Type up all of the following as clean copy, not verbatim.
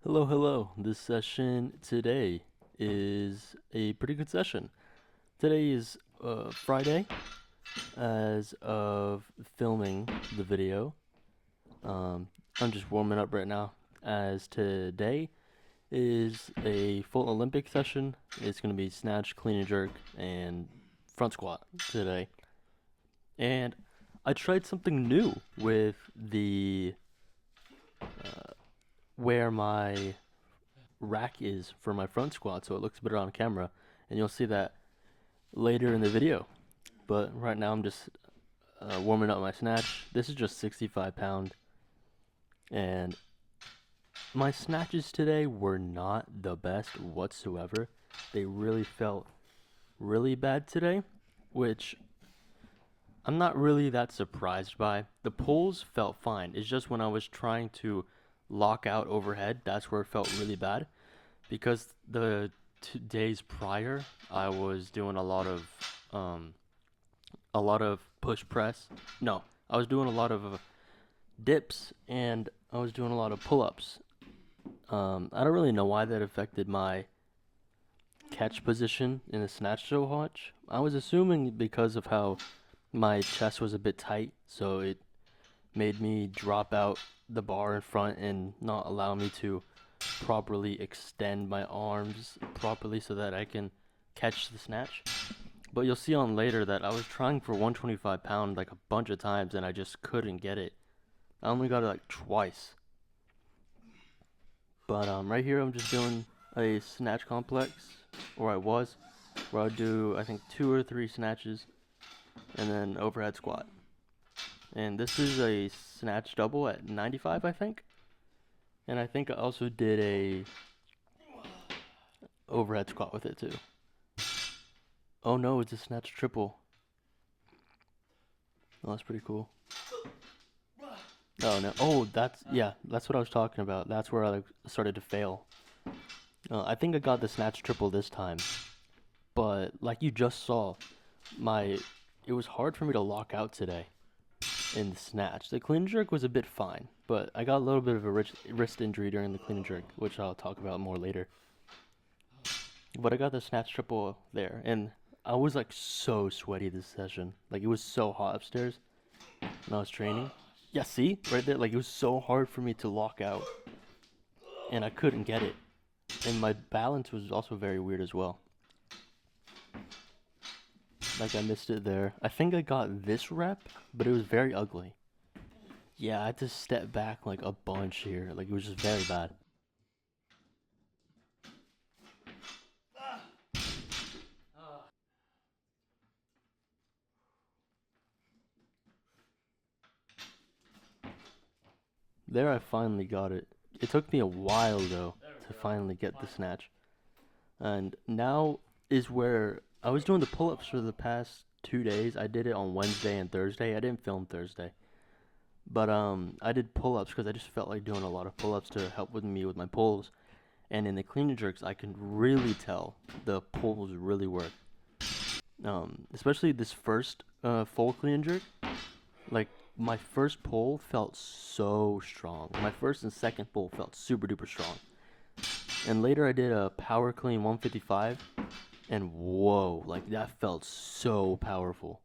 Hello, hello. This session today is a pretty good session. Today is Friday as of filming the video. Um, I'm just warming up right now as today is a full Olympic session. It's going to be snatch, clean and jerk, and front squat today. And I tried something new with the where my rack is for my front squat so it looks better on camera, and you'll see that later in the video. But right now I'm just warming up my snatch. This is just 65 pound, and my snatches today were not the best whatsoever. They really felt really bad today, which I'm not really that surprised by. The pulls felt fine. It's just when I was trying to lock out overhead, that's where it felt really bad. Because the 2 days prior, I was doing a lot of push press. No, I was doing a lot of dips and I was doing a lot of pull ups. I don't really know why that affected my catch position in the snatch so much. I was assuming because of how my chest was a bit tight, so it made me drop out the bar in front and not allow me to properly extend my arms properly so that I can catch the snatch. But you'll see on later that I was trying for 125 pound like a bunch of times and I just couldn't get it. I only got it like twice. But right here I'm just doing a snatch complex, or I was, where I would do I think 2 or 3 snatches and then overhead squat. And this is a snatch double at 95, I think. And I think I also did a overhead squat with it too. Oh no, it's a snatch triple. Oh, that's pretty cool. Oh no. Oh, that's what I was talking about. That's where I like, started to fail. I think I got the snatch triple this time, but like you just saw, my it was hard for me to lock out today in the snatch. The clean and jerk was a bit fine, but I got a little bit of a wrist injury during the clean and jerk, which I'll talk about more later. But I got the snatch triple there, and I was like so sweaty this session. Like it was so hot upstairs when I was training. Yeah, see right there. Like it was so hard for me to lock out, and I couldn't get it. And my balance was also very weird as well. Like I missed it there. I think I got this rep, but it was very ugly. Yeah, I had to step back like a bunch here. Like it was just very bad. There I finally got it. It took me a while though to finally get the snatch. And now is where I was doing the pull-ups for the past 2 days. I did it on Wednesday and Thursday. I didn't film Thursday. But I did pull-ups because I just felt like doing a lot of pull-ups to help with me with my pulls. And in the clean and jerks, I can really tell the pulls really work. Especially this first full clean and jerk. Like my first pull felt so strong. My first and second pull felt super duper strong. And later I did a power clean 155, and whoa, like that felt so powerful.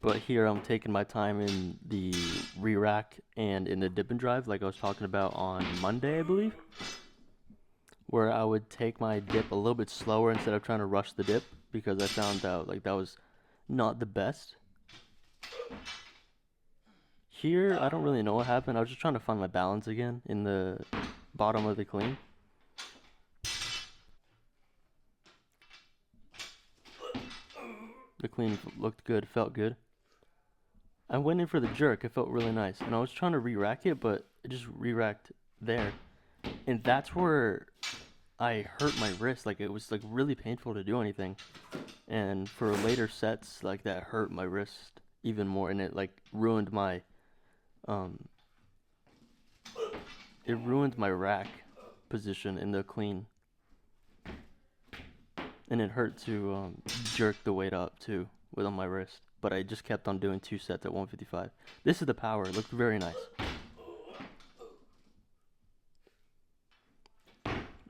But here I'm taking my time in the re-rack and in the dip and drive, like I was talking about on Monday, I believe, where I would take my dip a little bit slower instead of trying to rush the dip because I found out like that was not the best. Here, I don't really know what happened. I was just trying to find my balance again in the bottom of the clean. The clean looked good, felt good. I went in for the jerk. It felt really nice. And I was trying to re-rack it, but it just re-racked there. And that's where I hurt my wrist. Like it was like really painful to do anything. And for later sets, like that hurt my wrist even more, and it like um ruined my rack position in the clean. And it hurt to jerk the weight up too with on my wrist. But I just kept on doing 2 sets at 155. This is the power. It looked very nice.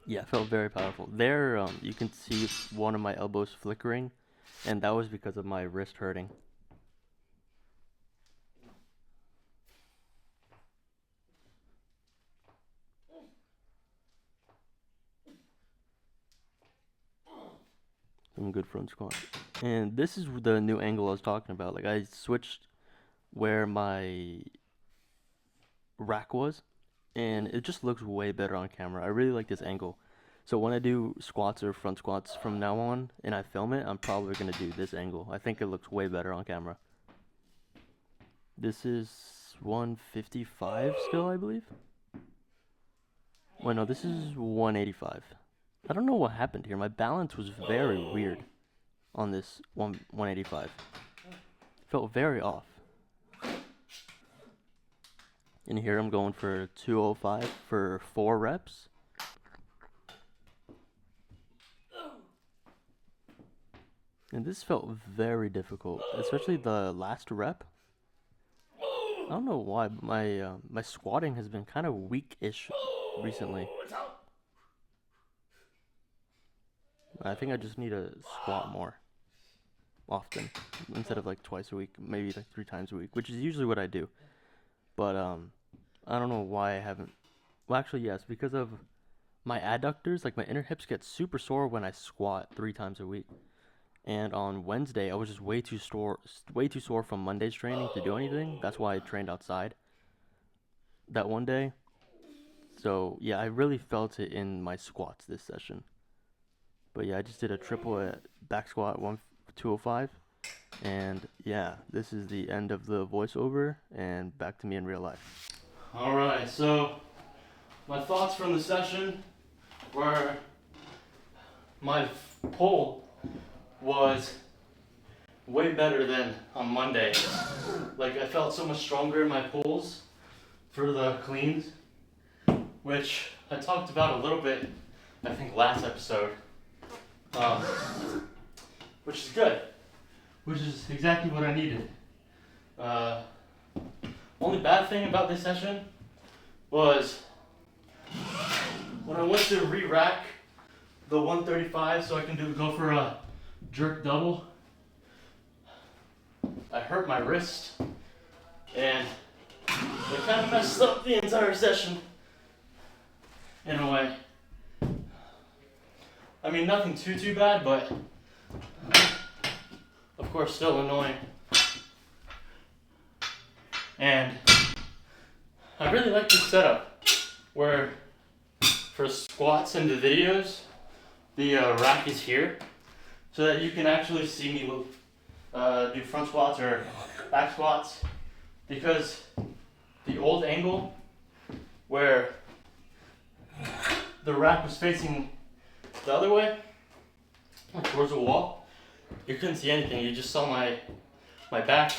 Yeah, it felt very powerful. There, you can see one of my elbows flickering, and that was because of my wrist hurting. Some good front squat. And this is the new angle I was talking about. Like, I switched where my rack was, and it just looks way better on camera. I really like this angle. So when I do squats or front squats from now on and I film it, I'm probably going to do this angle. I think it looks way better on camera. This is 155 still, I believe. Wait, no, this is 185. I don't know what happened here. My balance was very weird on this 185. Felt very off. And here I'm going for 205 for 4 reps. And this felt very difficult, especially the last rep. I don't know why, but my squatting has been kind of weak-ish recently. I think I just need to squat more often instead of like twice a week, maybe like 3 times a week, which is usually what I do. But I don't know why I haven't. Well, actually, yes, because of my adductors, like my inner hips get super sore when I squat 3 times a week. And on Wednesday, I was just way too sore from Monday's training to do anything. That's why I trained outside that one day. So yeah, I really felt it in my squats this session. But yeah, I just did a triple at back squat 205. And yeah, this is the end of the voiceover, and back to me in real life. Alright, so my thoughts from the session were my pull was way better than on Monday. Like, I felt so much stronger in my pulls for the cleans, which I talked about a little bit, I think, last episode. Which is good. Which is exactly what I needed. Only bad thing about this session was when I went to re-rack the 135 so I can go for a jerk double, I hurt my wrist, and it kind of messed up the entire session in a way. I mean, nothing too bad, but of course still annoying. And I really like this setup where for squats and the videos, the rack is here so that you can actually see me do front squats or back squats, because the old angle where the rack was facing the other way, like towards the wall, you couldn't see anything. You just saw my back,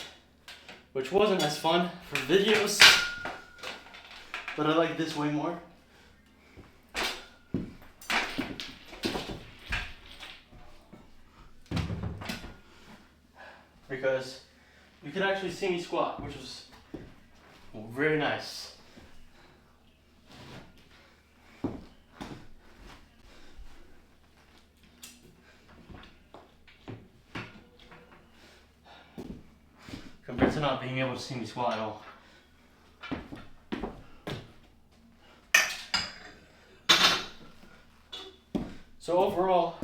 which wasn't as fun for videos, but I like this way more. Because you could actually see me squat, which was very nice. Compared to not being able to see me squat at all. So overall,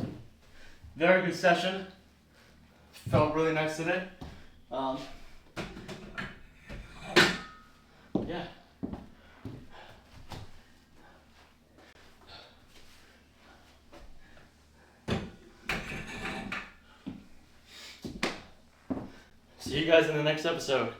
very good session. Felt really nice today. Yeah. See you guys in the next episode.